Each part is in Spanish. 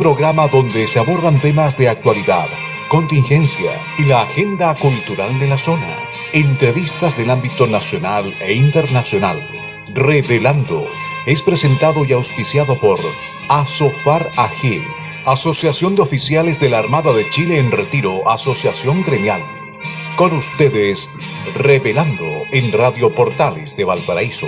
programa donde se abordan temas de actualidad, contingencia y la agenda cultural de la zona. Entrevistas del ámbito nacional e internacional. Revelando es presentado y auspiciado por ASOFAR AG, Asociación de Oficiales de la Armada de Chile en Retiro, Asociación Gremial. Con ustedes, Revelando en Radio Portales de Valparaíso.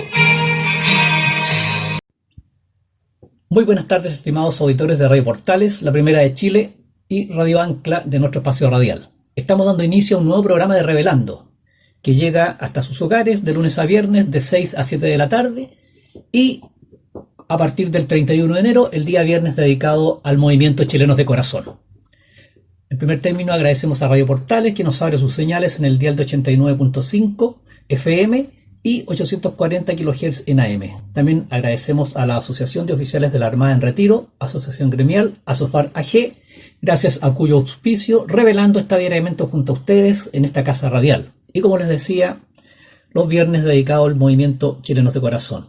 Muy buenas tardes, estimados auditores de Radio Portales, la primera de Chile y Radio Ancla de nuestro espacio radial. Estamos dando inicio a un nuevo programa de Revelando, que llega hasta sus hogares de lunes a viernes de 6 a 7 de la tarde y a partir del 31 de enero, el día viernes dedicado al movimiento Chilenos de Corazón. En primer término, agradecemos a Radio Portales, que nos abre sus señales en el dial de 89.5 FM y 840 kHz en AM. También agradecemos a la Asociación de Oficiales de la Armada en Retiro, Asociación Gremial, ASOFAR AG, gracias a cuyo auspicio Revelando está diariamente junto a ustedes en esta casa radial. Y como les decía, los viernes dedicados al movimiento Chilenos de Corazón.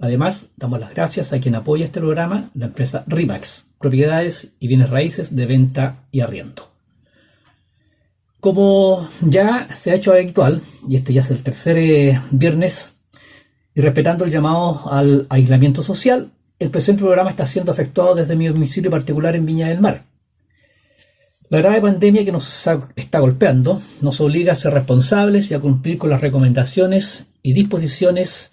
Además, damos las gracias a quien apoya este programa, la empresa RIMAX, propiedades y bienes raíces de venta y arriendo. Como ya se ha hecho habitual, y este ya es el tercer viernes, y respetando el llamado al aislamiento social, el presente programa está siendo efectuado desde mi domicilio particular en Viña del Mar. La grave pandemia que nos está golpeando nos obliga a ser responsables y a cumplir con las recomendaciones y disposiciones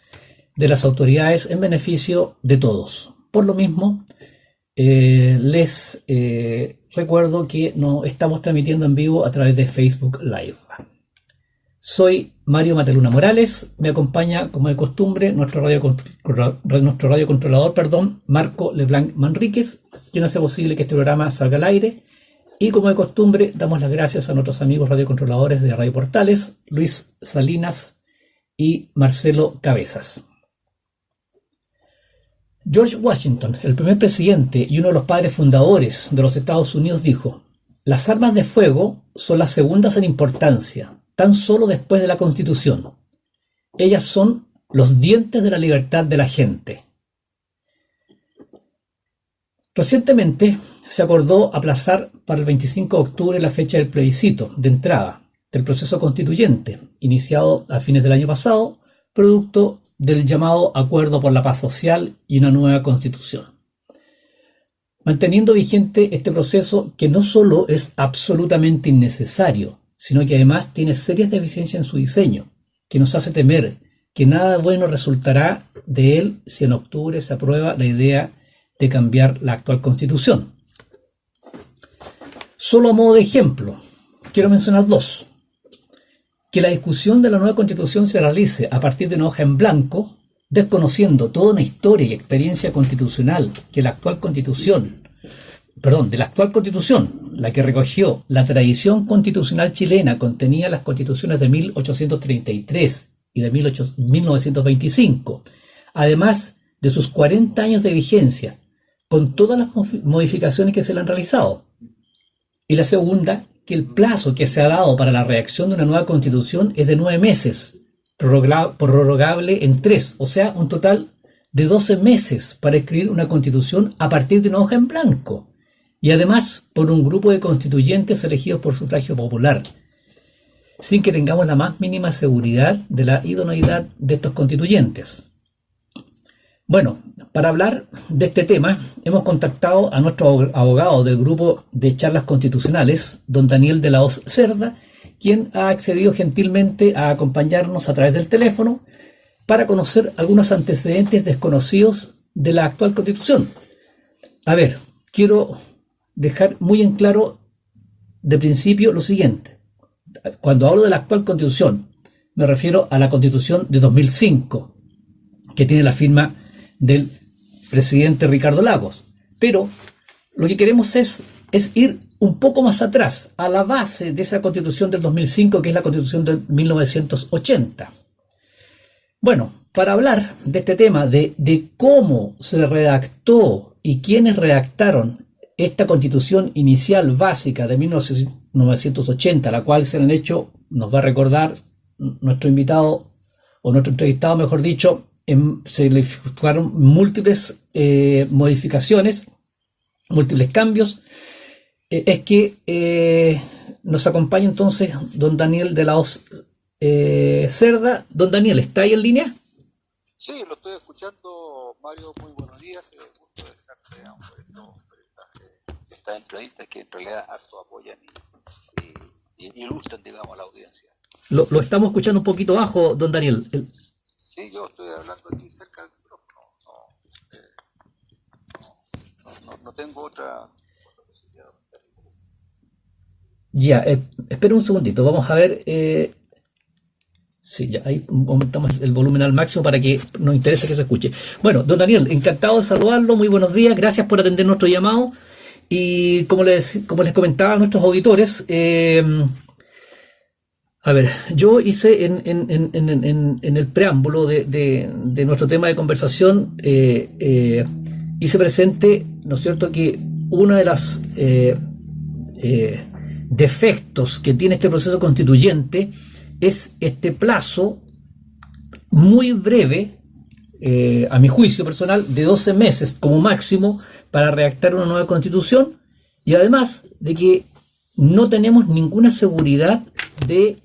de las autoridades en beneficio de todos. Por lo mismo, les recuerdo que nos estamos transmitiendo en vivo a través de Facebook Live. Soy Mario Mateluna Morales, me acompaña como de costumbre nuestro radiocontrolador, Marco Leblanc Manríquez, quien hace posible que este programa salga al aire. Y como de costumbre, damos las gracias a nuestros amigos radiocontroladores de Radio Portales, Luis Salinas y Marcelo Cabezas. George Washington, el primer presidente y uno de los padres fundadores de los Estados Unidos, dijo: las armas de fuego son las segundas en importancia, tan solo después de la Constitución. Ellas son los dientes de la libertad de la gente. Recientemente se acordó aplazar para el 25 de octubre la fecha del plebiscito de entrada del proceso constituyente, iniciado a fines del año pasado, producto del llamado Acuerdo por la Paz Social y una nueva Constitución. Manteniendo vigente este proceso que no solo es absolutamente innecesario, sino que además tiene serias deficiencias en su diseño, que nos hace temer que nada bueno resultará de él si en octubre se aprueba la idea de cambiar la actual Constitución. Solo a modo de ejemplo, quiero mencionar dos. Que la discusión de la nueva Constitución se realice a partir de una hoja en blanco, desconociendo toda una historia y experiencia constitucional que la actual Constitución, la que recogió la tradición constitucional chilena, contenía las constituciones de 1833 y de 1925, además de sus 40 años de vigencia, con todas las modificaciones que se le han realizado. Y la segunda, que el plazo que se ha dado para la redacción de una nueva Constitución es de 9 meses, prorrogable en 3, o sea, un total de 12 meses para escribir una Constitución a partir de una hoja en blanco, y además por un grupo de constituyentes elegidos por sufragio popular, sin que tengamos la más mínima seguridad de la idoneidad de estos constituyentes. Bueno, para hablar de este tema, hemos contactado a nuestro abogado del grupo de charlas constitucionales, don Daniel de la Hoz Cerda, quien ha accedido gentilmente a acompañarnos a través del teléfono para conocer algunos antecedentes desconocidos de la actual Constitución. A ver, quiero dejar muy en claro de principio lo siguiente. Cuando hablo de la actual Constitución, me refiero a la Constitución de 2005, que tiene la firma del presidente Ricardo Lagos. Pero lo que queremos es ir un poco más atrás, a la base de esa Constitución del 2005, que es la Constitución de 1980. Bueno, para hablar de este tema, de cómo se redactó y quiénes redactaron esta Constitución inicial básica de 1980, la cual se han hecho, nos va a recordar nuestro invitado, o nuestro entrevistado, mejor dicho, se le efectuaron múltiples modificaciones múltiples cambios, es que nos acompaña entonces don Daniel de la Hoz Cerda. Don Daniel, ¿está ahí en línea? Sí, lo estoy escuchando, Mario. Muy buenos días. Gusto de estarte por estas entrevistas que en realidad harto apoyan y ilustran, digamos, a la audiencia. Lo estamos escuchando un poquito bajo, don Daniel. Sí, yo estoy hablando aquí cerca del micrófono. No tengo otra posibilidad. Ya, espera un segundito, vamos a ver. Sí, ya, ahí aumentamos el volumen al máximo para que nos interese que se escuche. Bueno, don Daniel, encantado de saludarlo, muy buenos días, gracias por atender nuestro llamado. Y como les comentaba a nuestros auditores, a ver, yo hice en el preámbulo de nuestro tema de conversación, hice presente, ¿no es cierto?, que una de las defectos que tiene este proceso constituyente es este plazo muy breve, a mi juicio personal, de 12 meses como máximo para redactar una nueva constitución, y además de que no tenemos ninguna seguridad de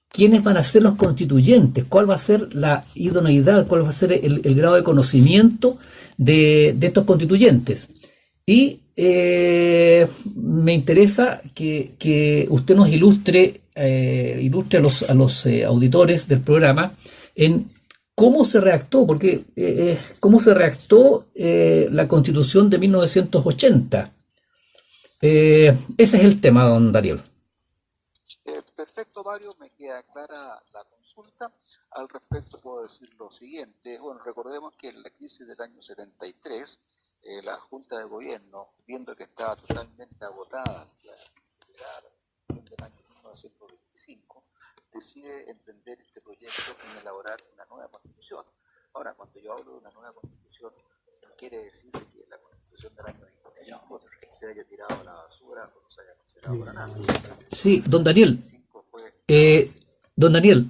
quiénes van a ser los constituyentes, cuál va a ser la idoneidad, cuál va a ser el grado de conocimiento de estos constituyentes. Y me interesa que usted nos ilustre a los auditores del programa en cómo se redactó, porque cómo se redactó la Constitución de 1980. Ese es el tema, don Daniel. Perfecto, Mario, me queda clara la consulta. Al respecto puedo decir lo siguiente. Bueno, recordemos que en la crisis del año 73, la Junta de Gobierno, viendo que estaba totalmente agotada la constitución del año 1925, decide entender este proyecto en elaborar una nueva constitución. Ahora, cuando yo hablo de una nueva constitución, no quiere decir que la constitución del año 25 se haya tirado a la basura o no se haya considerado para nada. Sí, don Daniel. Don Daniel,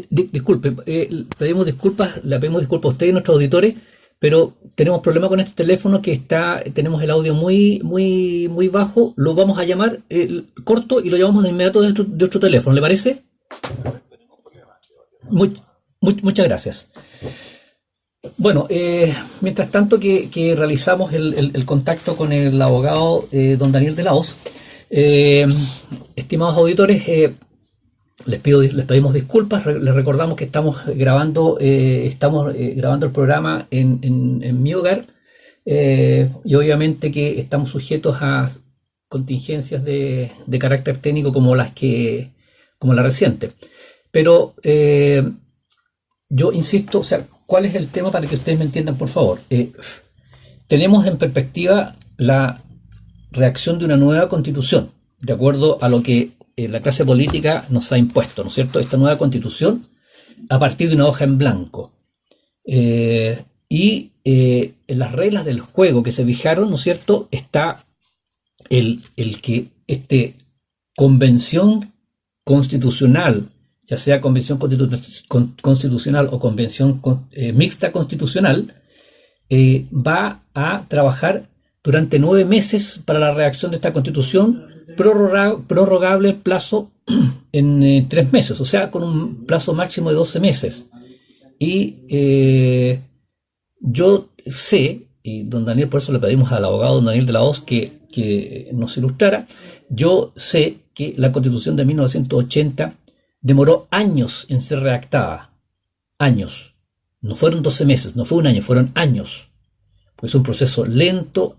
disculpe, le pedimos disculpas a usted y a nuestros auditores, pero tenemos problema con este teléfono que tenemos el audio muy bajo. Lo vamos a llamar corto y lo llamamos de inmediato de otro teléfono, ¿le parece? Muchas gracias. Bueno, mientras tanto que realizamos el contacto con el abogado don Daniel de la Hoz, estimados auditores, les pedimos disculpas. Les recordamos que estamos grabando el programa en mi hogar, y obviamente que estamos sujetos a contingencias de carácter técnico como la reciente. Pero yo insisto, o sea, ¿cuál es el tema para que ustedes me entiendan, por favor? Tenemos en perspectiva la redacción de una nueva constitución, de acuerdo a lo que la clase política nos ha impuesto, ¿no es cierto? Esta nueva constitución a partir de una hoja en blanco. Y en las reglas del juego que se fijaron, ¿no es cierto?, está el que convención constitucional, ya sea convención constitucional o convención mixta constitucional, va a trabajar durante 9 meses para la redacción de esta constitución, prorrogable el plazo en 3 meses, o sea, con un plazo máximo de 12 meses. Y yo sé, y don Daniel, por eso le pedimos al abogado don Daniel de la Hoz que nos ilustrara, yo sé que la Constitución de 1980 demoró años en ser redactada. Años. No fueron 12 meses, no fue un año, fueron años. Pues es un proceso lento,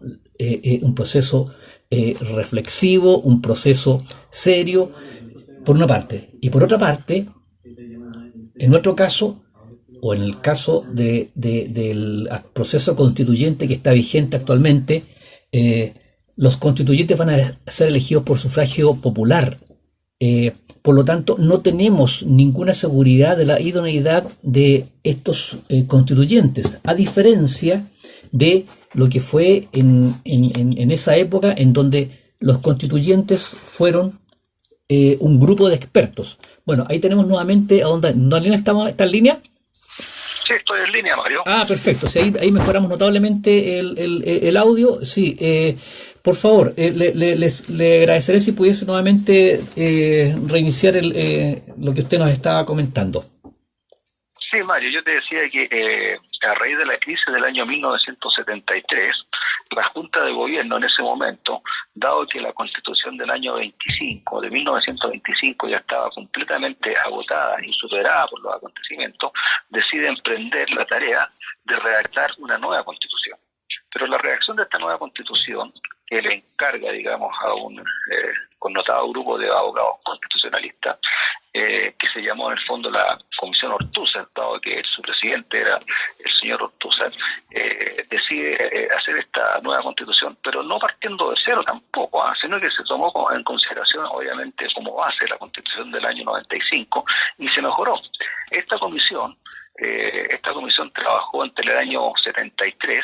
un proceso reflexivo, un proceso serio, por una parte. Y por otra parte, en nuestro caso, o en el caso del proceso constituyente que está vigente actualmente, los constituyentes van a ser elegidos por sufragio popular. Por lo tanto, no tenemos ninguna seguridad de la idoneidad de estos constituyentes, a diferencia de lo que fue en esa época en donde los constituyentes fueron un grupo de expertos. Bueno, ahí tenemos nuevamente a don Daniel. ¿Está en línea? Sí, estoy en línea, Mario. Ah, perfecto. Sí, ahí mejoramos notablemente el audio. Sí, por favor, le agradeceré si pudiese nuevamente reiniciar lo que usted nos estaba comentando. Sí, Mario, yo te decía que a raíz de la crisis del año 1973, la Junta de Gobierno en ese momento, dado que la Constitución del año 25, de 1925, ya estaba completamente agotada y superada por los acontecimientos, decide emprender la tarea de redactar una nueva Constitución. Pero la redacción de esta nueva Constitución, que le encarga, digamos, a un connotado grupo de abogados constitucionalistas, que se llamó en el fondo la Comisión Ortúzar, dado que su presidente era el señor Ortúzar, decide hacer esta nueva Constitución, pero no partiendo de cero tampoco, sino que se tomó en consideración, obviamente, como base la Constitución del año 95 y se mejoró. Esta comisión trabajó entre el año 73,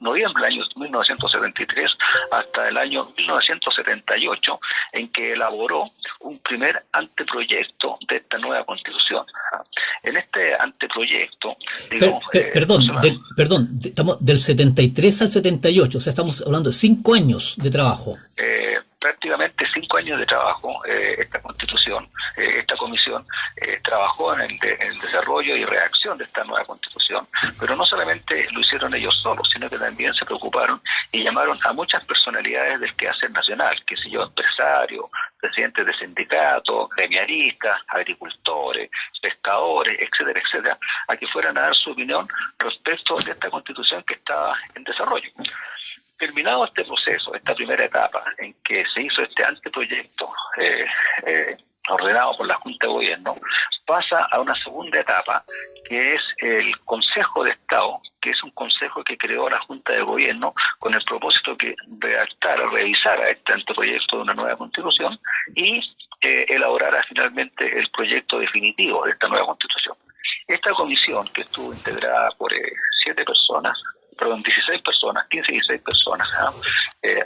noviembre del año 1973, hasta el año 1978, en que elaboró un primer anteproyecto de esta nueva Constitución. En este anteproyecto, digamos... Estamos del 73 al 78, o sea, estamos hablando de 5 años de trabajo. Prácticamente 5 años de trabajo. Esta comisión trabajó en el desarrollo y redacción de esta nueva Constitución, pero no solamente lo hicieron ellos solos, sino que también se preocuparon y llamaron a muchas personalidades del quehacer nacional, qué sé yo, empresarios, presidentes de sindicatos, gremiaristas, agricultores, pescadores, etcétera, etcétera, a que fueran a dar su opinión respecto de esta Constitución que estaba en desarrollo. Terminado este proceso, esta primera etapa en que se hizo este anteproyecto ordenado por la Junta de Gobierno, pasa a una segunda etapa que es el Consejo de Estado, que es un consejo que creó la Junta de Gobierno con el propósito que revisara este anteproyecto de una nueva Constitución y elaborara finalmente el proyecto definitivo de esta nueva Constitución. Esta comisión, que estuvo integrada por 16 personas, 15 y 16 personas,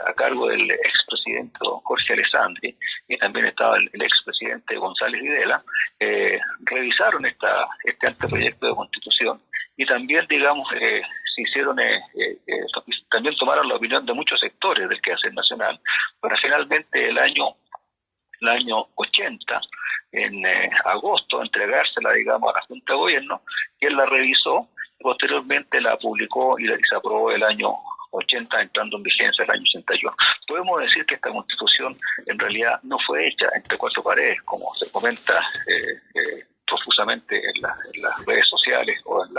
a cargo del expresidente don Jorge Alessandri, y también estaba el expresidente González Videla, revisaron este anteproyecto de Constitución y también, digamos, también tomaron la opinión de muchos sectores del quehacer nacional para finalmente el año 80, en agosto, entregársela, digamos, a la Junta de Gobierno, quien la revisó. Posteriormente la publicó y se aprobó el año 80, entrando en vigencia el año 81. Podemos decir que esta Constitución en realidad no fue hecha entre cuatro paredes, como se comenta profusamente en las redes sociales o en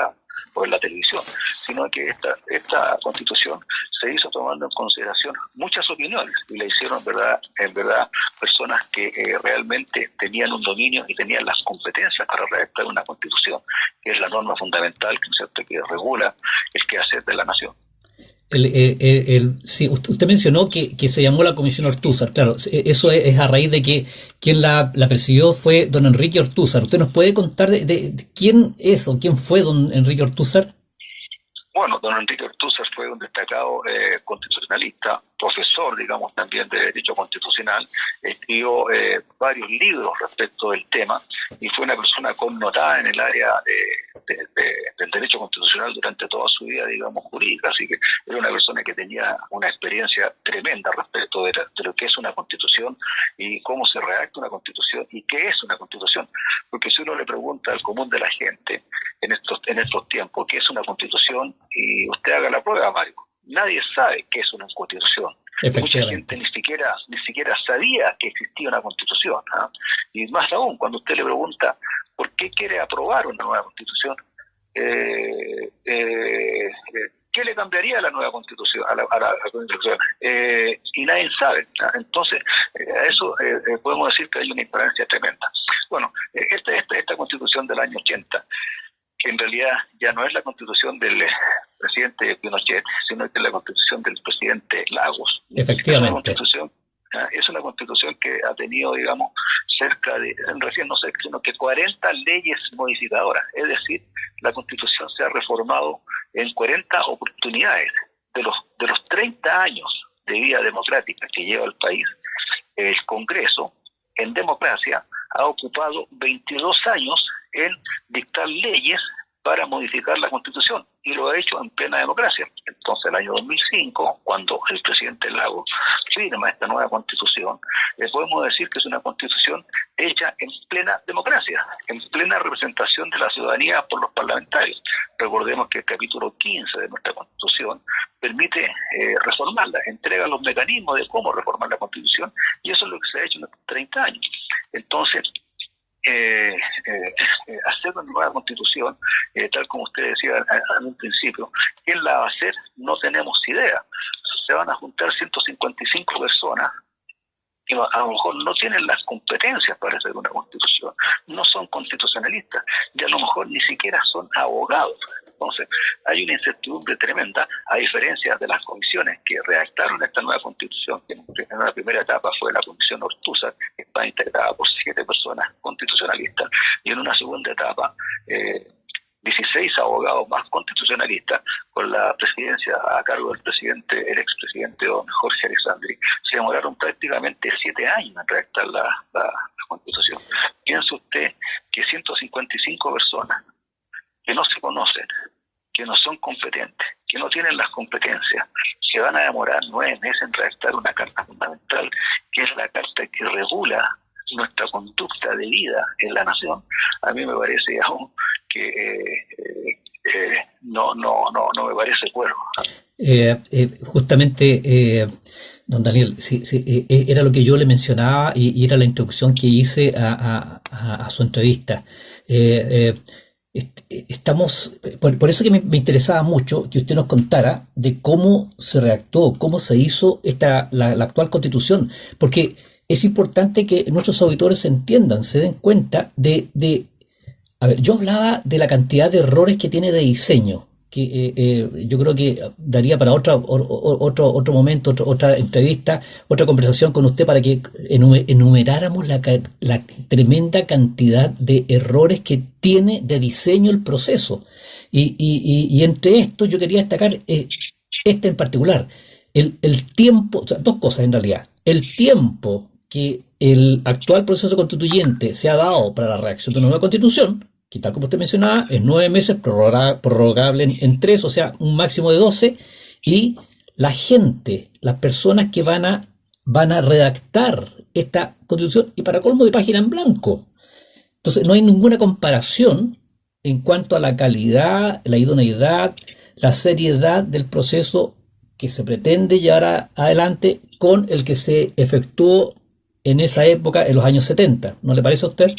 la televisión, sino que esta Constitución se hizo tomando en consideración muchas opiniones y la hicieron en verdad personas que realmente tenían un dominio y tenían las competencias para redactar una Constitución, que es la norma fundamental que regula el quehacer de la nación. Sí, usted mencionó que se llamó la Comisión Ortúzar, claro, eso es a raíz de que quien la presidió fue don Enrique Ortúzar. ¿Usted nos puede contar de quién es o quién fue don Enrique Ortúzar? Bueno, don Enrique Ortúzar fue un destacado constitucionalista, profesor, digamos, también de Derecho Constitucional, escribió varios libros respecto del tema y fue una persona connotada en el área del derecho constitucional durante toda su vida, digamos, jurídica, así que era una persona que tenía una experiencia tremenda respecto de lo que es una constitución y cómo se redacta una constitución y qué es una constitución, porque si uno le pregunta al común de la gente en estos tiempos qué es una constitución, y usted haga la prueba, Mario, nadie sabe qué es una constitución. Mucha gente ni siquiera sabía que existía una constitución, ¿no? Y más aún, cuando usted le pregunta por qué quiere aprobar una nueva constitución, ¿qué le cambiaría a la nueva constitución? A la constitución? Y nadie sabe, ¿no? Entonces, a eso podemos decir que hay una ignorancia tremenda. Bueno, esta constitución del año 80, que en realidad ya no es la constitución del presidente Pinochet, sino que es la constitución del presidente Lagos. Efectivamente. Es una constitución que ha tenido, digamos, sino que 40 leyes modificadoras. Es decir, la constitución se ha reformado en 40 oportunidades. De los 30 años de vida democrática que lleva el país, el Congreso, en democracia, ha ocupado 22 años en dictar leyes para modificar la Constitución, y lo ha hecho en plena democracia. Entonces, el año 2005, cuando el presidente Lagos firma esta nueva Constitución, podemos decir que es una Constitución hecha en plena democracia, en plena representación de la ciudadanía por los parlamentarios. Recordemos que el capítulo 15 de nuestra Constitución permite reformarla, entrega los mecanismos de cómo reformar la Constitución, y eso es lo que se ha hecho en estos 30 años. Entonces, hacer una nueva Constitución, tal como usted decía en un principio, ¿quién la va a hacer? No tenemos idea. Se van a juntar 155 personas que a lo mejor no tienen las competencias para hacer una Constitución, no son constitucionalistas, y a lo mejor ni siquiera son abogados. Entonces, hay una incertidumbre tremenda, a diferencia de las comisiones que redactaron esta nueva Constitución, que en una primera etapa fue la Comisión Ortúzar, que está integrada por 7 personas constitucionalistas, y en una segunda etapa 16 abogados más constitucionalistas, con la presidencia a cargo del presidente, el expresidente don Jorge Alessandri. Se demoraron prácticamente 7 años en redactar la Constitución. Piense usted que 155 personas que no se conocen, que no son competentes, que no tienen las competencias, se van a demorar 9 meses en redactar una carta fundamental, que es la carta que regula nuestra conducta de vida en la nación. A mí me parece aún que no me parece cuerdo. Justamente, don Daniel, era lo que yo le mencionaba y era la introducción que hice a su entrevista. Estamos, por eso que me interesaba mucho que usted nos contara de cómo se redactó, cómo se hizo la actual Constitución, porque es importante que nuestros auditores entiendan, se den cuenta a ver, yo hablaba de la cantidad de errores que tiene de diseño, que yo creo que daría para otro momento, otra entrevista, otra conversación con usted para que enumeráramos la tremenda cantidad de errores que tiene de diseño el proceso. Y entre estos yo quería destacar este en particular, el tiempo, o sea, 2 cosas en realidad. El tiempo que el actual proceso constituyente se ha dado para la redacción de una nueva constitución, que tal como usted mencionaba, es 9 meses, prorrogable en 3, o sea, un máximo de 12, y la gente, las personas que van a redactar esta constitución, y para colmo de página en blanco. Entonces, no hay ninguna comparación en cuanto a la calidad, la idoneidad, la seriedad del proceso que se pretende llevar adelante con el que se efectuó en esa época, en los años 70. ¿No le parece a usted?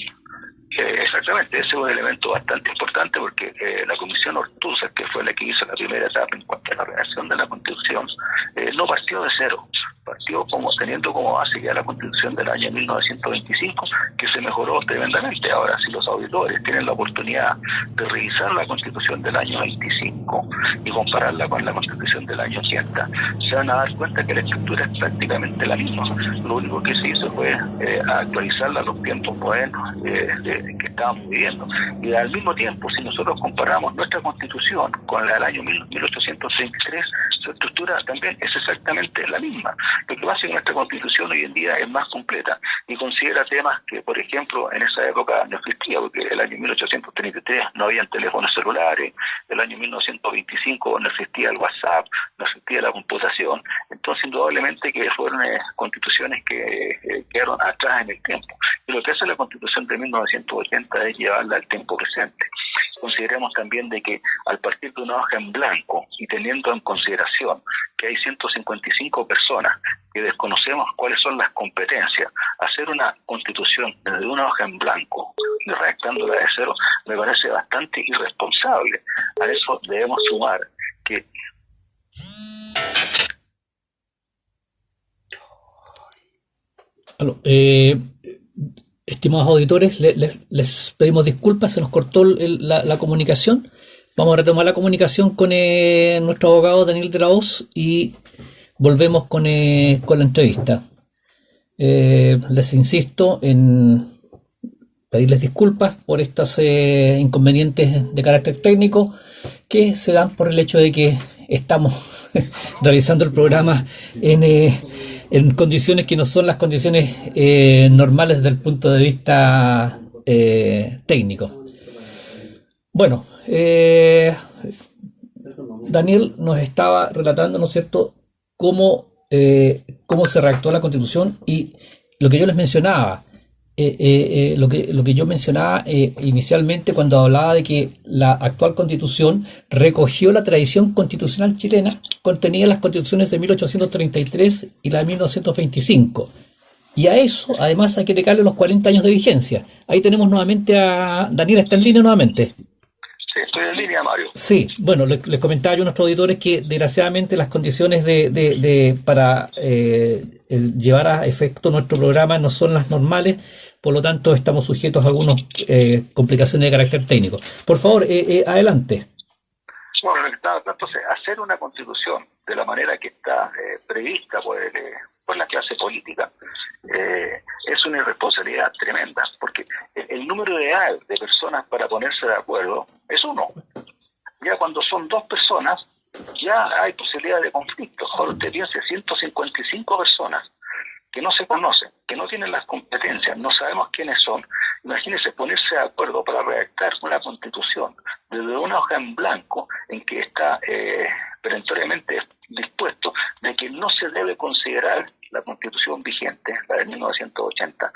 Exactamente, ese es un elemento bastante importante porque la Comisión Ortúzar, que fue la que hizo la primera etapa en cuanto a la redacción de la Constitución, no partió de cero, partió teniendo como base ya la Constitución del año 1925, que se mejoró tremendamente. Ahora, si los auditores tienen la oportunidad de revisar la Constitución del año 25 y compararla con la Constitución del año 80, se van a dar cuenta que la estructura es prácticamente la misma. Lo único que se hizo fue actualizarla a los tiempos modernos que estábamos viviendo. Y al mismo tiempo, si nosotros comparamos nuestra Constitución con la del año 1833, su estructura también es exactamente la misma. Lo que pasa es que nuestra Constitución hoy en día es más completa y considera temas que, por ejemplo, en esa época no existía, porque el año 1833 no habían teléfonos celulares, el año 1925 no existía el WhatsApp, no existía la computación. Entonces, indudablemente que fueron constituciones que quedaron atrás en el tiempo. Y lo que hace la Constitución de 1980 es llevarla al tiempo presente. Consideremos también de que al partir de una hoja en blanco y teniendo en consideración que hay 155 personas que desconocemos cuáles son las competencias, hacer una constitución desde una hoja en blanco y redactándola de cero me parece bastante irresponsable. A eso debemos sumar que estimados auditores, les pedimos disculpas, se nos cortó la comunicación. Vamos a retomar la comunicación con nuestro abogado Daniel de la Hoz y volvemos con la entrevista. Les insisto en pedirles disculpas por estos inconvenientes de carácter técnico que se dan por el hecho de que estamos realizando el programa en condiciones que no son las condiciones normales desde el punto de vista técnico. Bueno, Daniel nos estaba relatando, ¿no es cierto?, cómo se redactó la Constitución y lo que yo les mencionaba, lo que yo mencionaba inicialmente cuando hablaba de que la actual Constitución recogió la tradición constitucional chilena contenida en las constituciones de 1833 y la de 1925. Y a eso, además, hay que agregarle los 40 años de vigencia. Ahí tenemos nuevamente a Daniel, está en línea nuevamente. Sí, estoy en línea, Mario. Sí, bueno, les comentaba yo a nuestros auditores que desgraciadamente las condiciones para llevar a efecto nuestro programa no son las normales, por lo tanto estamos sujetos a algunas complicaciones de carácter técnico. Por favor, adelante. Bueno, entonces, hacer una constitución de la manera que está prevista por la clase política es una irresponsabilidad tremenda, porque el número ideal de personas para ponerse de acuerdo es uno. Ya cuando son dos personas, ya hay posibilidad de conflicto. Ahora usted piense, 155 personas que no se conocen, que no tienen las competencias, no sabemos quiénes son. Imagínense ponerse de acuerdo para redactar una constitución desde una hoja en blanco en que está perentoriamente dispuesto de que no se debe considerar la constitución vigente, la de 1980.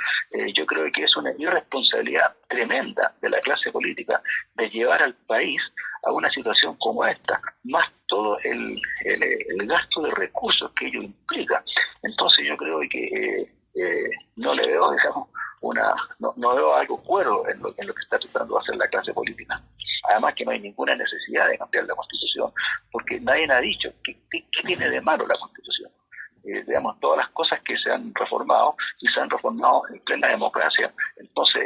Yo creo que es una irresponsabilidad tremenda de la clase política de llevar al país a una situación como esta, más todo el gasto de recursos que ello implica. Entonces yo creo que no le veo, digamos, no veo algo cuerdo en lo que está tratando de hacer la clase política. Además que no hay ninguna necesidad de cambiar la Constitución, porque nadie ha dicho qué tiene de malo la Constitución. Digamos, todas las cosas que se han reformado y se han reformado en plena democracia. Entonces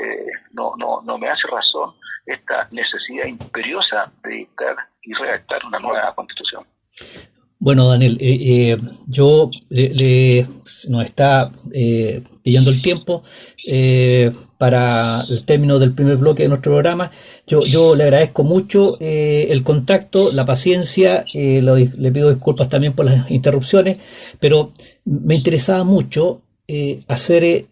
no me hace razón esta necesidad imperiosa de dictar y redactar una nueva Constitución. Bueno, Daniel, nos está pillando el tiempo para el término del primer bloque de nuestro programa. Yo le agradezco mucho el contacto, la paciencia, le pido disculpas también por las interrupciones, pero me interesaba mucho hacer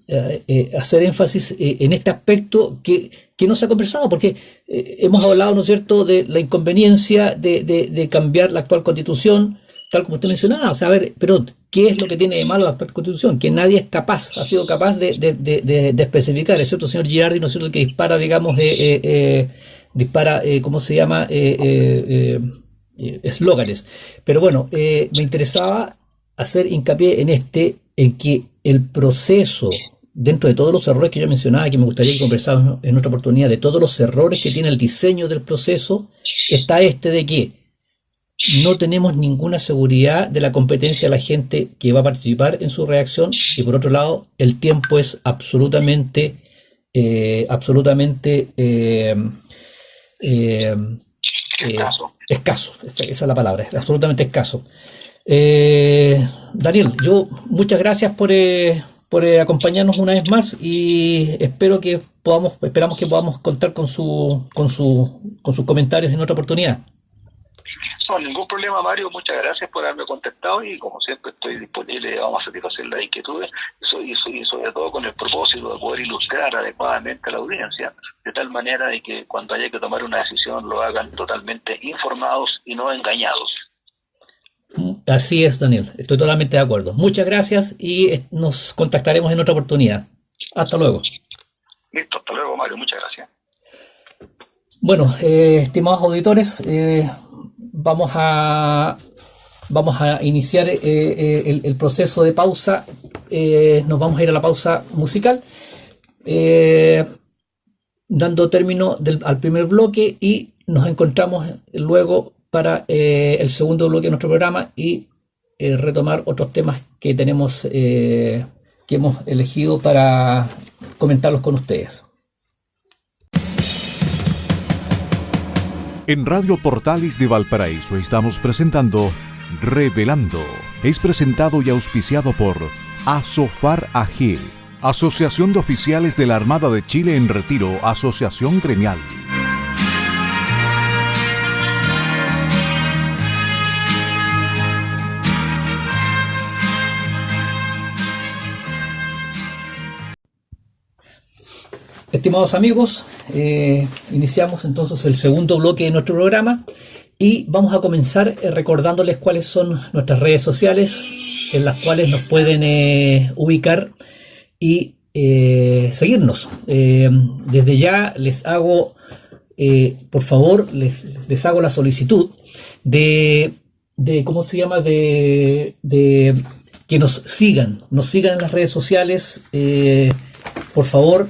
énfasis en este aspecto que no se ha conversado, porque hemos hablado, ¿no es cierto?, de la inconveniencia de cambiar la actual Constitución, tal como usted mencionaba. O sea, a ver, pero ¿qué es lo que tiene de malo la actual Constitución? Que nadie ha sido capaz de especificar, excepto el señor Girardi, ¿no es cierto?, el que dispara, digamos, ¿cómo se llama?, eslóganes. Pero bueno, me interesaba hacer hincapié en que el proceso, dentro de todos los errores que yo mencionaba, que me gustaría que conversáramos en otra oportunidad, de todos los errores que tiene el diseño del proceso, está de que no tenemos ninguna seguridad de la competencia de la gente que va a participar en su redacción, y por otro lado, el tiempo es absolutamente escaso, esa es la palabra, es absolutamente escaso. Daniel, muchas gracias por acompañarnos una vez más, y esperamos que podamos contar con sus comentarios en otra oportunidad. No, ningún problema, Mario. Muchas gracias por haberme contestado, y como siempre estoy disponible, vamos a satisfacer las inquietudes y sobre todo con el propósito de poder ilustrar adecuadamente a la audiencia, de tal manera de que cuando haya que tomar una decisión lo hagan totalmente informados y no engañados. Así es, Daniel, estoy totalmente de acuerdo. Muchas gracias y nos contactaremos en otra oportunidad. Hasta luego. Listo, hasta luego, Mario, muchas gracias. Bueno, estimados auditores, vamos a iniciar el proceso de pausa. Nos vamos a ir a la pausa musical, dando término al primer bloque, y nos encontramos luego para el segundo bloque de nuestro programa y retomar otros temas que hemos elegido para comentarlos con ustedes. En Radio Portales de Valparaíso estamos presentando Revelando. Es presentado y auspiciado por Asofar AG, Asociación de Oficiales de la Armada de Chile en Retiro, Asociación Gremial. Estimados amigos, iniciamos entonces el segundo bloque de nuestro programa y vamos a comenzar recordándoles cuáles son nuestras redes sociales en las cuales nos pueden ubicar y seguirnos. Desde ya les hago, por favor, les hago la solicitud de ¿cómo se llama? De que nos sigan en las redes sociales. Por favor,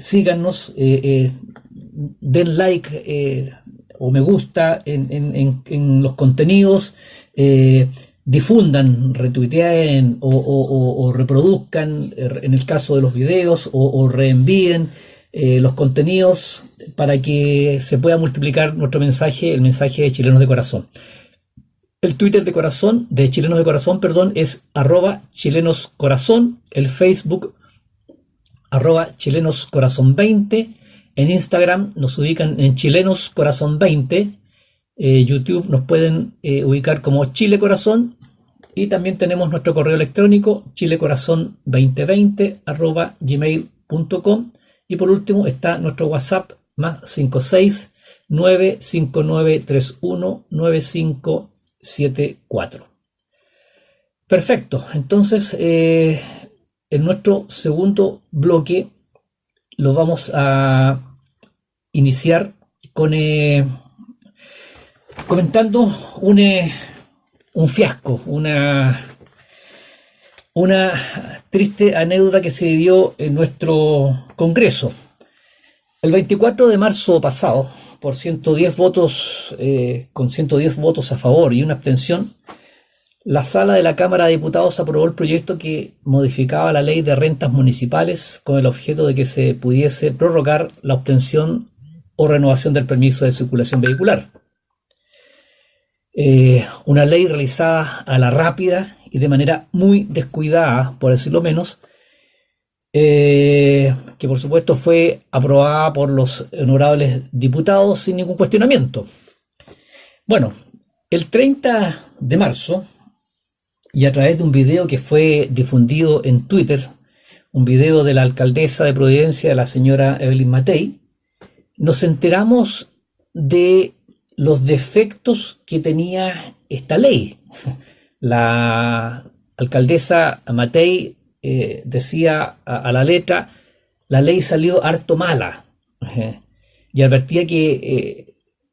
síganos, den like o me gusta en los contenidos, difundan, retuiteen o reproduzcan en el caso de los videos o reenvíen los contenidos para que se pueda multiplicar nuestro mensaje, el mensaje de Chilenos de Corazón. El Twitter de Chilenos de Corazón, es @chilenoscorazón, el Facebook @chilenoscorazón20, en Instagram nos ubican en chilenoscorazón20, YouTube nos pueden ubicar como Chile Corazón y también tenemos nuestro correo electrónico chilecorazon2020 @gmail.com y por último está nuestro WhatsApp +56 95931 9574. Perfecto, entonces en nuestro segundo bloque lo vamos a iniciar con comentando un fiasco, una triste anécdota que se vivió en nuestro Congreso. El 24 de marzo pasado, por 110 votos, con 110 votos a favor y una abstención, la sala de la Cámara de Diputados aprobó el proyecto que modificaba la ley de rentas municipales con el objeto de que se pudiese prorrogar la obtención o renovación del permiso de circulación vehicular. Una ley realizada a la rápida y de manera muy descuidada, por decirlo menos, que por supuesto fue aprobada por los honorables diputados sin ningún cuestionamiento. Bueno, el 30 de marzo, y a través de un video que fue difundido en Twitter, un video de la alcaldesa de Providencia, la señora Evelyn Matei, nos enteramos de los defectos que tenía esta ley. La alcaldesa Matei decía a la letra, la ley salió harto mala, y advertía que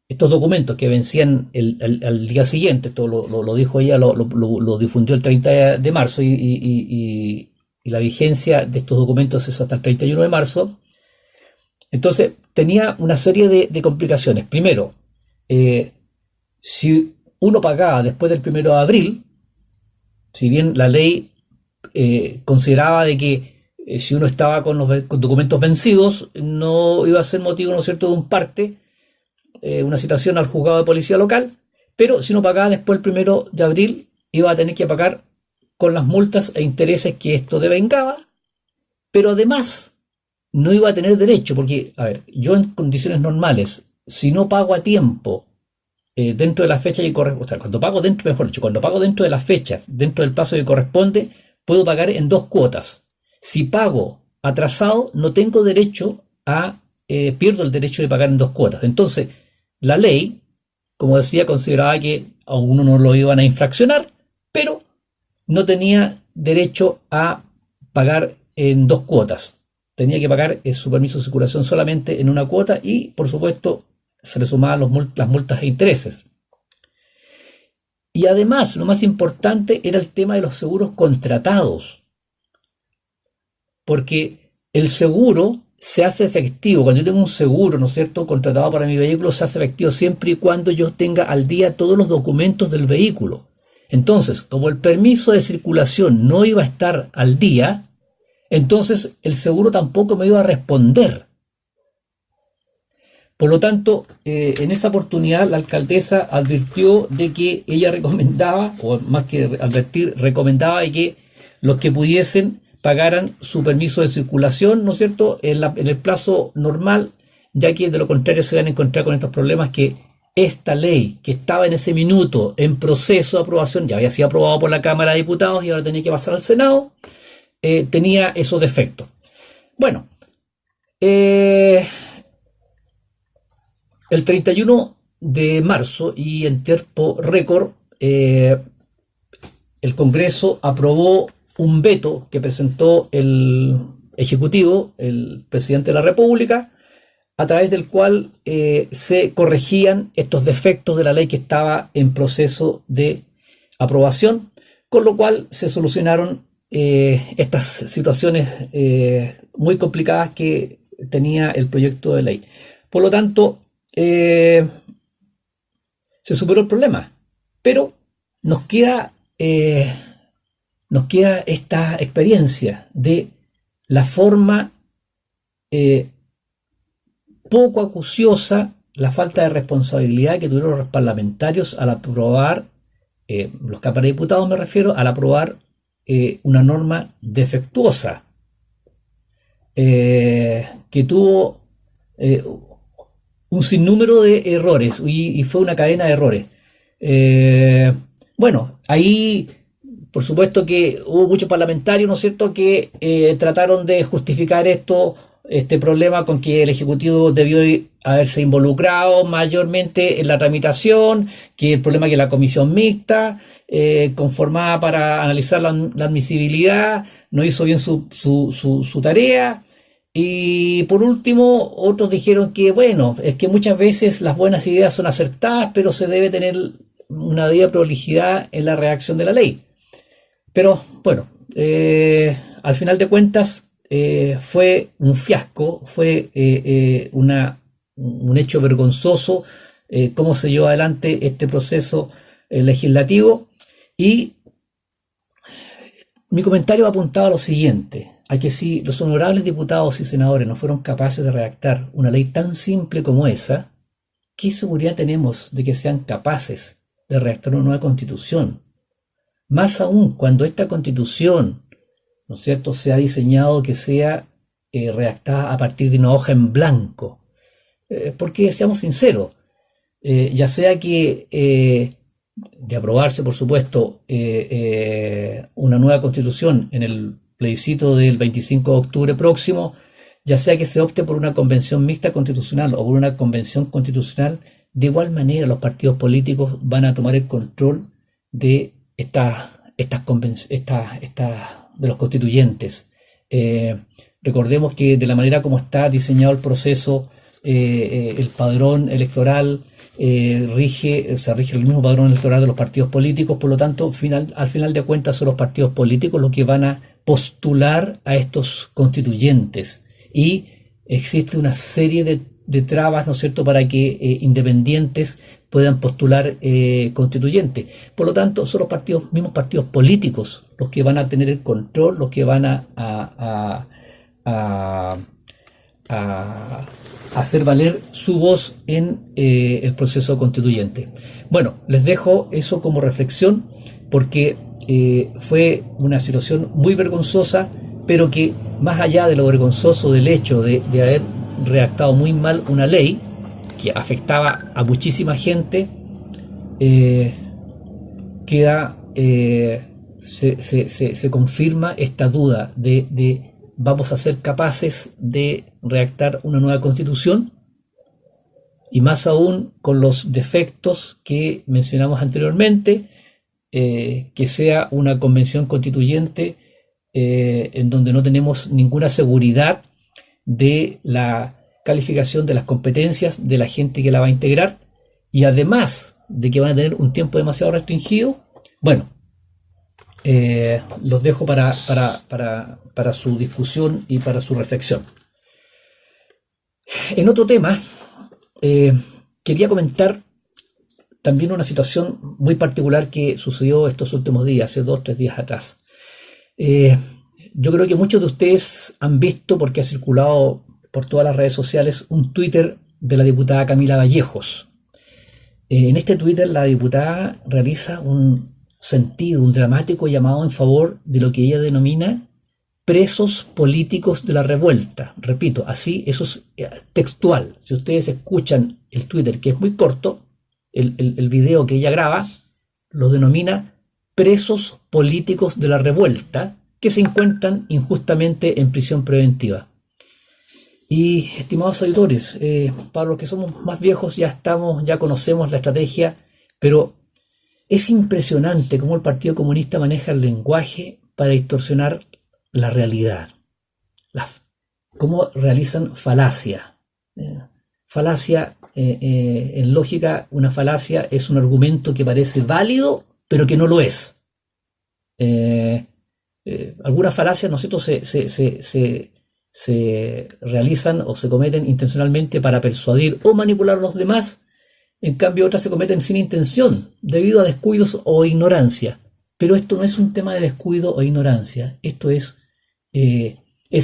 estos documentos que vencían al día siguiente, esto lo dijo ella, lo difundió el 30 de marzo y la vigencia de estos documentos es hasta el 31 de marzo. Entonces tenía una serie de complicaciones. Primero, si uno pagaba después del 1 de abril, si bien la ley consideraba de que si uno estaba con documentos vencidos, no iba a ser motivo, ¿no es cierto?, de un parte, una citación al juzgado de policía local, pero si uno pagaba después del 1 de abril, iba a tener que pagar con las multas e intereses que esto devengaba, pero además no iba a tener derecho, porque, a ver, yo en condiciones normales, si no pago a tiempo, dentro de la fecha que corresponde, o sea, cuando pago dentro de las fechas, dentro del plazo que corresponde, puedo pagar en 2 cuotas. Si pago atrasado, no tengo derecho pierdo el derecho de pagar en 2 cuotas. Entonces, la ley, como decía, consideraba que a uno no lo iban a infraccionar, pero no tenía derecho a pagar en 2 cuotas. Tenía que pagar su permiso de circulación solamente en una cuota y, por supuesto, se le sumaban las multas e intereses. Y además, lo más importante era el tema de los seguros contratados. Porque el seguro se hace efectivo. Cuando yo tengo un seguro, ¿no es cierto?, contratado para mi vehículo, se hace efectivo siempre y cuando yo tenga al día todos los documentos del vehículo. Entonces, como el permiso de circulación no iba a estar al día, entonces el seguro tampoco me iba a responder. Por lo tanto, en esa oportunidad la alcaldesa advirtió de que ella recomendaba, o más que advertir, recomendaba de que los que pudiesen pagaran su permiso de circulación, ¿no es cierto?, en el plazo normal, ya que de lo contrario se van a encontrar con estos problemas que esta ley, que estaba en ese minuto en proceso de aprobación, ya había sido aprobado por la Cámara de Diputados y ahora tenía que pasar al Senado, tenía esos defectos. Bueno, El 31 de marzo y en tiempo récord, el Congreso aprobó un veto que presentó el Ejecutivo, el presidente de la República, a través del cual se corregían estos defectos de la ley que estaba en proceso de aprobación, con lo cual se solucionaron estas situaciones muy complicadas que tenía el proyecto de ley. Por lo tanto, se superó el problema, pero nos queda esta experiencia de la forma poco acuciosa, la falta de responsabilidad que tuvieron los parlamentarios al aprobar, los cámaras de diputados me refiero, al aprobar una norma defectuosa que tuvo un sinnúmero de errores y fue una cadena de errores. Bueno, ahí por supuesto que hubo muchos parlamentarios, ¿no es cierto?, que trataron de justificar este problema con que el Ejecutivo debió haberse involucrado mayormente en la tramitación, que el problema que la comisión mixta conformada para analizar la admisibilidad no hizo bien su tarea. Y por último, otros dijeron que, bueno, es que muchas veces las buenas ideas son acertadas, pero se debe tener una debida prolijidad en la redacción de la ley. Pero bueno, al final de cuentas fue un fiasco, fue un hecho vergonzoso cómo se llevó adelante este proceso legislativo. Y mi comentario apuntaba a lo siguiente, a que si los honorables diputados y senadores no fueron capaces de redactar una ley tan simple como esa, ¿qué seguridad tenemos de que sean capaces de redactar una nueva constitución? Más aún cuando esta constitución, ¿no es cierto?, se ha diseñado que sea redactada a partir de una hoja en blanco. Porque, seamos sinceros, ya sea que de aprobarse, por supuesto, una nueva constitución en el plebiscito del 25 de octubre próximo, ya sea que se opte por una convención mixta constitucional o por una convención constitucional, de igual manera los partidos políticos van a tomar el control de de los constituyentes. Recordemos que de la manera como está diseñado el proceso, el padrón electoral rige el mismo padrón electoral de los partidos políticos, por lo tanto, al final de cuentas son los partidos políticos los que van a postular a estos constituyentes, y existe una serie de trabas, ¿no es cierto?, para que independientes puedan postular constituyentes. Por lo tanto, son los mismos partidos políticos los que van a tener el control, los que van a hacer valer su voz en el proceso constituyente. Bueno, les dejo eso como reflexión, porque fue una situación muy vergonzosa, pero que más allá de lo vergonzoso del hecho de haber redactado muy mal una ley que afectaba a muchísima gente, se confirma esta duda de vamos a ser capaces de redactar una nueva constitución, y más aún con los defectos que mencionamos anteriormente, que sea una convención constituyente en donde no tenemos ninguna seguridad de la calificación de las competencias de la gente que la va a integrar, y además de que van a tener un tiempo demasiado restringido. Bueno, los dejo para su difusión y para su reflexión. En otro tema, quería comentar también una situación muy particular que sucedió estos últimos días, hace 2 o 3 días atrás. Yo creo que muchos de ustedes han visto, porque ha circulado por todas las redes sociales, un Twitter de la diputada Camila Vallejos. En este Twitter la diputada realiza un dramático llamado en favor de lo que ella denomina presos políticos de la revuelta. Repito, así, eso es textual. Si ustedes escuchan el Twitter, que es muy corto, el video que ella graba, lo denomina presos políticos de la revuelta que se encuentran injustamente en prisión preventiva. Y estimados auditores, para los que somos más viejos ya conocemos la estrategia, pero es impresionante cómo el Partido Comunista maneja el lenguaje para distorsionar la realidad. Cómo realizan falacia. Falacia, en lógica, una falacia es un argumento que parece válido, pero que no lo es. Algunas falacias, ¿no es cierto?, se realizan o se cometen intencionalmente para persuadir o manipular a los demás. En cambio, otras se cometen sin intención, debido a descuidos o ignorancia. Pero esto no es un tema de descuido o ignorancia. Esto es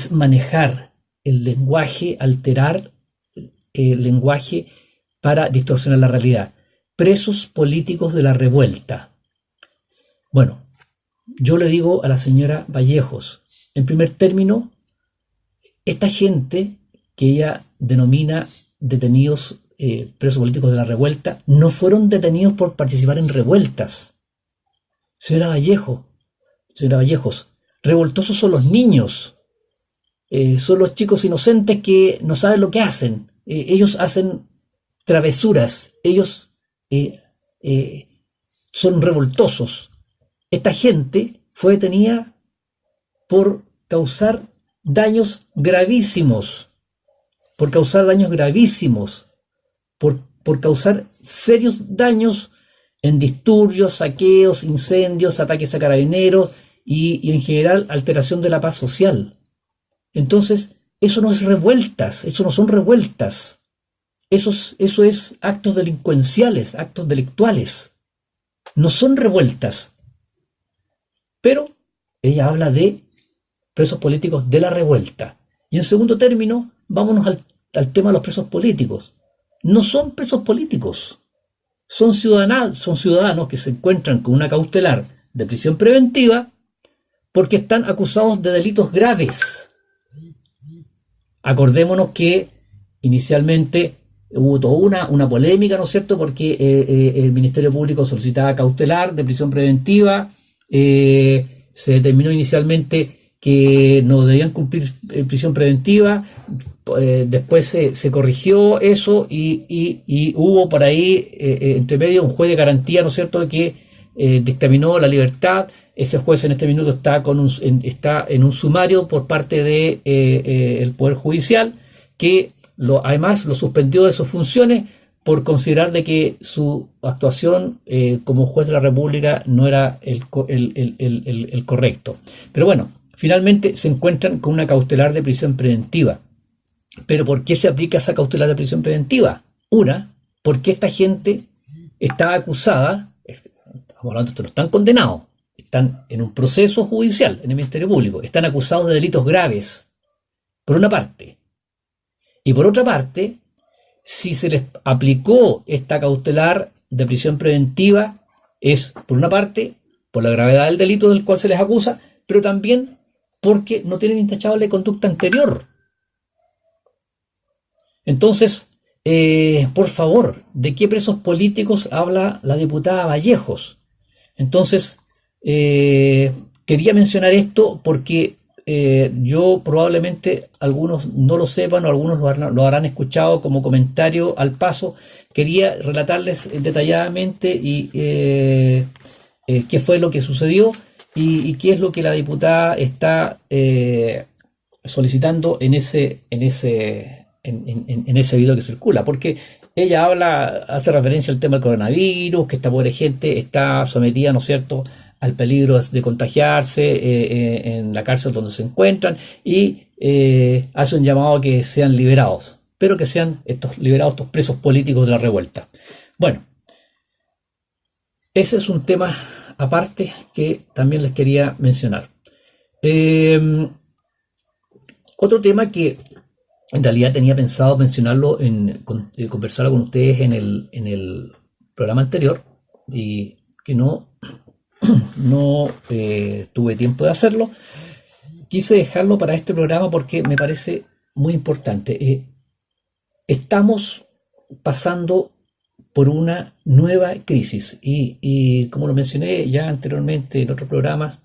manejar el lenguaje, alterar el lenguaje para distorsionar la realidad. Presos políticos de la revuelta. Bueno, yo le digo a la señora Vallejos, en primer término, esta gente que ella denomina detenidos, presos políticos de la revuelta, no fueron detenidos por participar en revueltas. Señora Vallejos, revoltosos son los niños, son los chicos inocentes que no saben lo que hacen. Ellos hacen travesuras, ellos son revoltosos. Esta gente fue detenida por causar daños gravísimos, por causar serios daños en disturbios, saqueos, incendios, ataques a carabineros y en general alteración de la paz social. Entonces, eso no es revueltas, eso no son revueltas, eso es actos delincuenciales, actos delictuales, no son revueltas. Pero ella habla de presos políticos de la revuelta. Y en segundo término, vámonos al tema de los presos políticos. No son presos políticos, son ciudadanos que se encuentran con una cautelar de prisión preventiva porque están acusados de delitos graves. Acordémonos que inicialmente hubo toda una polémica, ¿no es cierto?, porque el Ministerio Público solicitaba cautelar de prisión preventiva, se determinó inicialmente que no debían cumplir prisión preventiva, después se corrigió eso y hubo por ahí entre medio un juez de garantía, ¿no es cierto?, que dictaminó la libertad. Ese juez en este minuto está en un sumario por parte de el Poder Judicial, que además lo suspendió de sus funciones por considerar de que su actuación como juez de la República no era el correcto. Pero bueno, finalmente se encuentran con una cautelar de prisión preventiva. ¿Pero por qué se aplica esa cautelar de prisión preventiva? Porque esta gente está acusada, estamos hablando de que no están condenados, están en un proceso judicial en el Ministerio Público, están acusados de delitos graves, por una parte. Y por otra parte, si se les aplicó esta cautelar de prisión preventiva, es por una parte, por la gravedad del delito del cual se les acusa, pero también porque no tienen intachable conducta anterior. Entonces, por favor, ¿de qué presos políticos habla la diputada Vallejos? Entonces, quería mencionar esto porque yo probablemente algunos no lo sepan o algunos lo habrán escuchado como comentario al paso. Quería relatarles detalladamente qué fue lo que sucedió y qué es lo que la diputada está solicitando en ese video que circula, porque ella hace referencia al tema del coronavirus, que esta pobre gente está sometida, ¿no es cierto?, al peligro de contagiarse en la cárcel donde se encuentran, y hace un llamado a que sean liberados, pero que sean liberados estos presos políticos de la revuelta. Bueno, ese es un tema aparte que también les quería mencionar. Otro tema que en realidad tenía pensado mencionarlo, conversarlo con ustedes en el programa anterior, y que no tuve tiempo de hacerlo. Quise dejarlo para este programa porque me parece muy importante. Estamos pasando por una nueva crisis y como lo mencioné ya anteriormente en otros programas,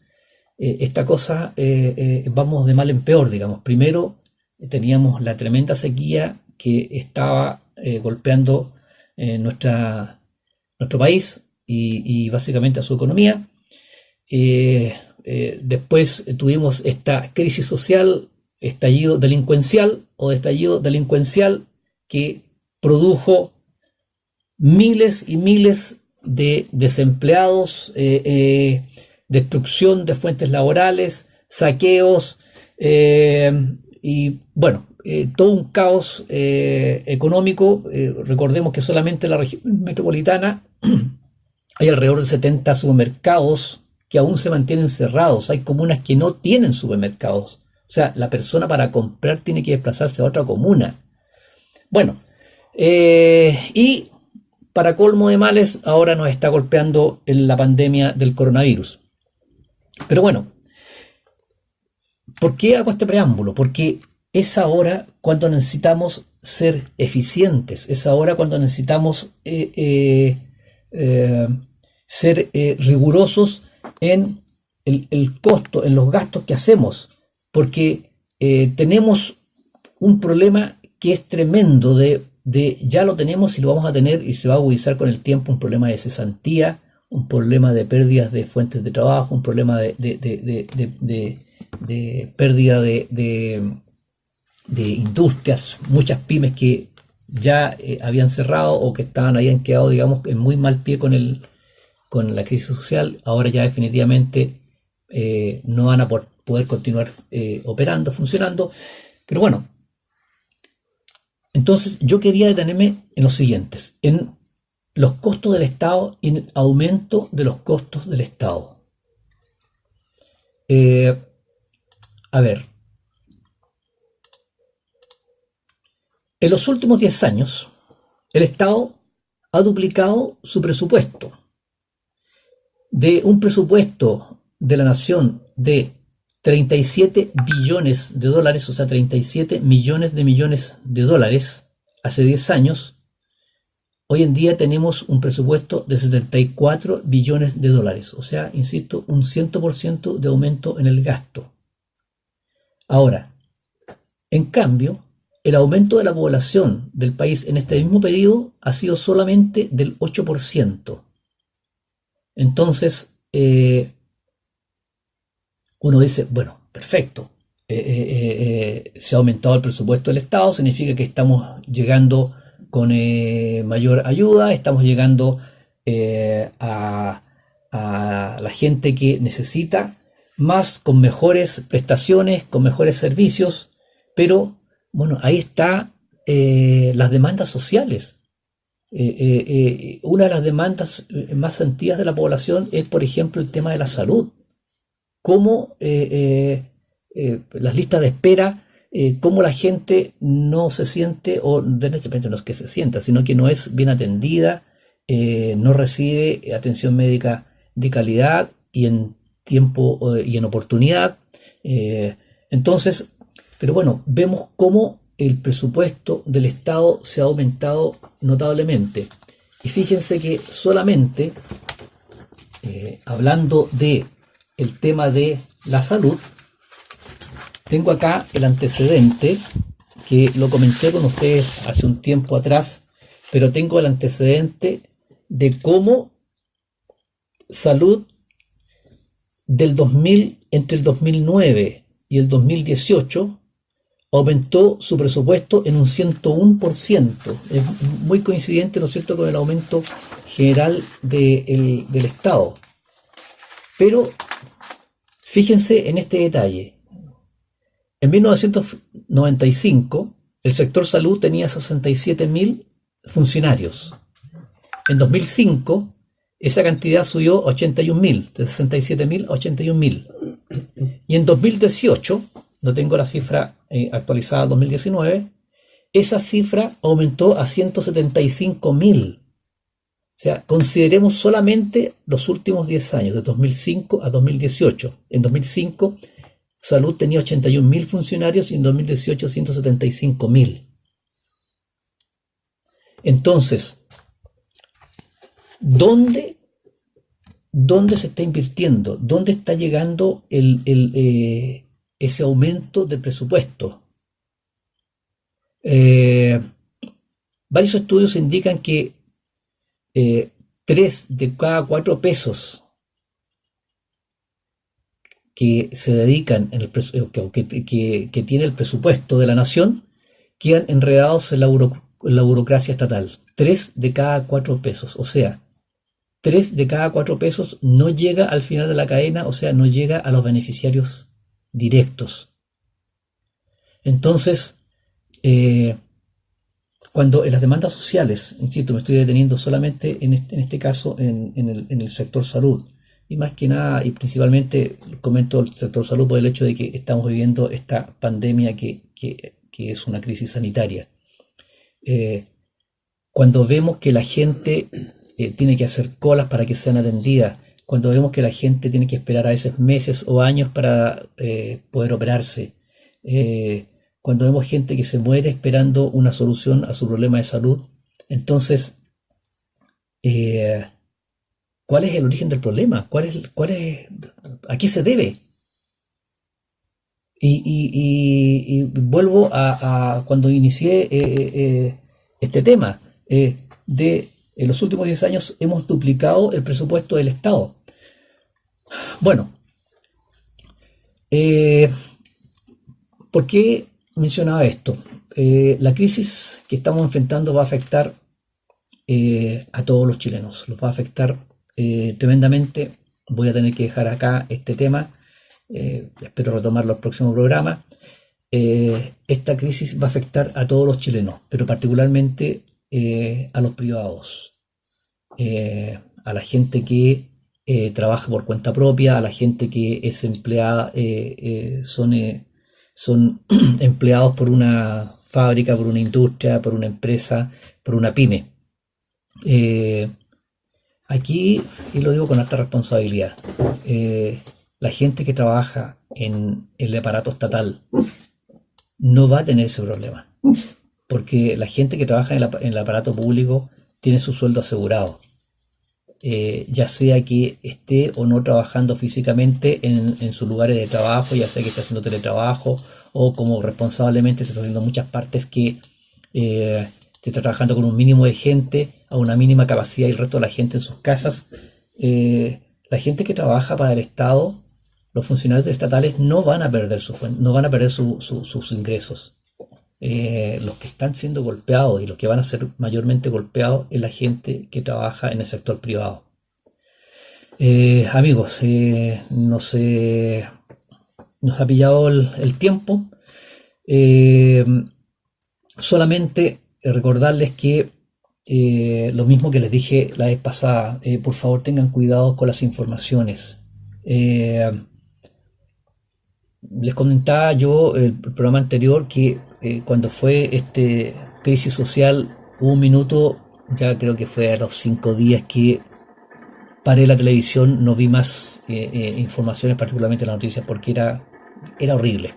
esta cosa vamos de mal en peor, digamos. Primero teníamos la tremenda sequía que estaba golpeando nuestro país y básicamente a su economía. Después tuvimos esta crisis social, estallido delincuencial que produjo miles y miles de desempleados, destrucción de fuentes laborales, saqueos y bueno, todo un caos económico. Recordemos que solamente en la región metropolitana hay alrededor de 70 supermercados que aún se mantienen cerrados. Hay comunas que no tienen supermercados. O sea, la persona para comprar tiene que desplazarse a otra comuna. Bueno, y para colmo de males, ahora nos está golpeando la pandemia del coronavirus. Pero bueno, ¿por qué hago este preámbulo? Porque es ahora cuando necesitamos ser eficientes, es ahora cuando necesitamos ser rigurosos en el costo, en los gastos que hacemos, porque tenemos un problema que es tremendo ya lo tenemos y lo vamos a tener y se va a agudizar con el tiempo, un problema de cesantía, un problema de pérdidas de fuentes de trabajo, un problema de pérdida de industrias, muchas pymes que ya habían cerrado o que habían quedado, digamos, en muy mal pie con la crisis social. Ahora ya definitivamente no van a poder continuar operando, funcionando. Pero bueno, entonces yo quería detenerme en los siguientes, en los costos del Estado y en el aumento de los costos del Estado. A ver, en los últimos 10 años, el Estado ha duplicado su presupuesto. De un presupuesto de la nación de 37 billones de dólares, o sea, 37 millones de dólares hace 10 años, hoy en día tenemos un presupuesto de 74 billones de dólares, o sea, insisto, un 100% de aumento en el gasto. Ahora, en cambio, el aumento de la población del país en este mismo periodo ha sido solamente del 8%. Entonces, uno dice, bueno, perfecto, se ha aumentado el presupuesto del Estado, significa que estamos llegando con mayor ayuda, estamos llegando a la gente que necesita más, con mejores prestaciones, con mejores servicios, pero bueno, ahí está las demandas sociales. Una de las demandas más sentidas de la población es, por ejemplo, el tema de la salud. Cómo las listas de espera, cómo la gente no se siente, o de repente no es que se sienta, sino que no es bien atendida, no recibe atención médica de calidad y en tiempo y en oportunidad. Entonces, pero bueno, vemos cómo el presupuesto del Estado se ha aumentado notablemente. Y fíjense que solamente hablando de el tema de la salud, tengo acá el antecedente, que lo comenté con ustedes hace un tiempo atrás, pero tengo el antecedente de cómo salud entre el 2009 y el 2018 aumentó su presupuesto en un 101%. Es muy coincidente, ¿no es cierto?, con el aumento general del Estado. Pero fíjense en este detalle. En 1995, el sector salud tenía 67.000 funcionarios. En 2005, esa cantidad subió a 81.000, de 67.000 a 81.000. Y en 2018, no tengo la cifra actualizada 2019, esa cifra aumentó a 175.000. O sea, consideremos solamente los últimos 10 años, de 2005 a 2018. En 2005, Salud tenía 81.000 funcionarios y en 2018 175.000. Entonces, ¿dónde se está invirtiendo? ¿Dónde está llegando ese aumento de presupuesto? Varios estudios indican que 3 de cada 4 pesos que se dedican, que tiene el presupuesto de la nación, quedan enredados en la burocracia estatal. 3 de cada 4 pesos, o sea, 3 de cada 4 pesos no llega al final de la cadena, o sea, no llega a los beneficiarios directos. Entonces, cuando en las demandas sociales, insisto, me estoy deteniendo solamente en este caso en el sector salud, y más que nada y principalmente comento el sector salud por el hecho de que estamos viviendo esta pandemia que es una crisis sanitaria. Cuando vemos que la gente tiene que hacer colas para que sean atendidas, cuando vemos que la gente tiene que esperar a veces meses o años para poder operarse, cuando vemos gente que se muere esperando una solución a su problema de salud, entonces, ¿cuál es el origen del problema? ¿A qué se debe? Y vuelvo a cuando inicié este tema. En los últimos 10 años hemos duplicado el presupuesto del Estado. Bueno, ¿por qué mencionaba esto? La crisis que estamos enfrentando va a afectar a todos los chilenos, los va a afectar tremendamente. Voy a tener que dejar acá este tema, espero retomarlo al próximo programa. Esta crisis va a afectar a todos los chilenos, pero particularmente a los privados, a la gente que trabaja por cuenta propia, a la gente que es empleada, son empleados por una fábrica, por una industria, por una empresa, por una pyme. Aquí, y lo digo con alta responsabilidad, la gente que trabaja en el aparato estatal no va a tener ese problema, porque la gente que trabaja en el aparato público tiene su sueldo asegurado, ya sea que esté o no trabajando físicamente en sus lugares de trabajo, ya sea que esté haciendo teletrabajo o como responsablemente se está haciendo en muchas partes que se está trabajando con un mínimo de gente a una mínima capacidad y el resto de la gente en sus casas. La gente que trabaja para el Estado, los funcionarios estatales no van a perder sus ingresos. Los que están siendo golpeados y los que van a ser mayormente golpeados es la gente que trabaja en el sector privado. Amigos, nos ha pillado el tiempo. Solamente recordarles que lo mismo que les dije la vez pasada, por favor tengan cuidado con las informaciones. Les comentaba yo el programa anterior que cuando fue crisis social, hubo un minuto, ya creo que fue a los 5 días que paré la televisión, no vi más informaciones, particularmente las noticias, porque era horrible.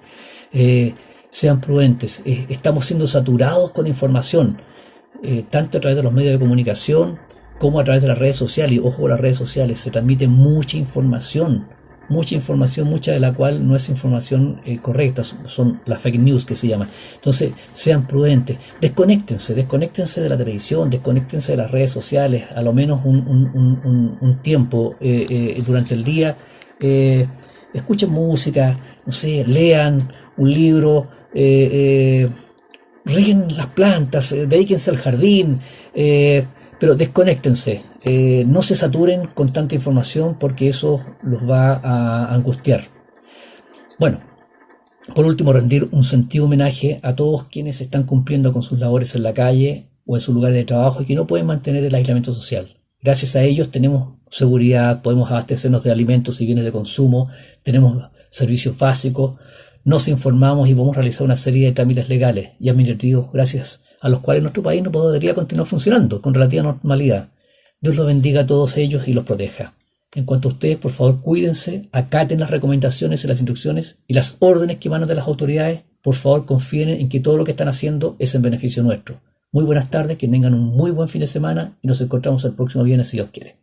Sean prudentes, estamos siendo saturados con información, tanto a través de los medios de comunicación como a través de las redes sociales. Y ojo con las redes sociales, se transmite mucha información, mucha de la cual no es información correcta, son las fake news que se llaman. Entonces, sean prudentes, desconéctense de la televisión, desconéctense de las redes sociales, a lo menos un tiempo durante el día. Escuchen música, no sé, lean un libro, rieguen las plantas, dedíquense al jardín, pero desconéctense, no se saturen con tanta información porque eso los va a angustiar. Bueno, por último, rendir un sentido homenaje a todos quienes están cumpliendo con sus labores en la calle o en sus lugares de trabajo y que no pueden mantener el aislamiento social. Gracias a ellos tenemos seguridad, podemos abastecernos de alimentos y bienes de consumo, tenemos servicios básicos, nos informamos y podemos realizar una serie de trámites legales y administrativos gracias a los cuales nuestro país no podría continuar funcionando con relativa normalidad. Dios los bendiga a todos ellos y los proteja. En cuanto a ustedes, por favor, cuídense, acaten las recomendaciones y las instrucciones y las órdenes que emanan de las autoridades. Por favor, confíen en que todo lo que están haciendo es en beneficio nuestro. Muy buenas tardes, que tengan un muy buen fin de semana y nos encontramos el próximo viernes si Dios quiere.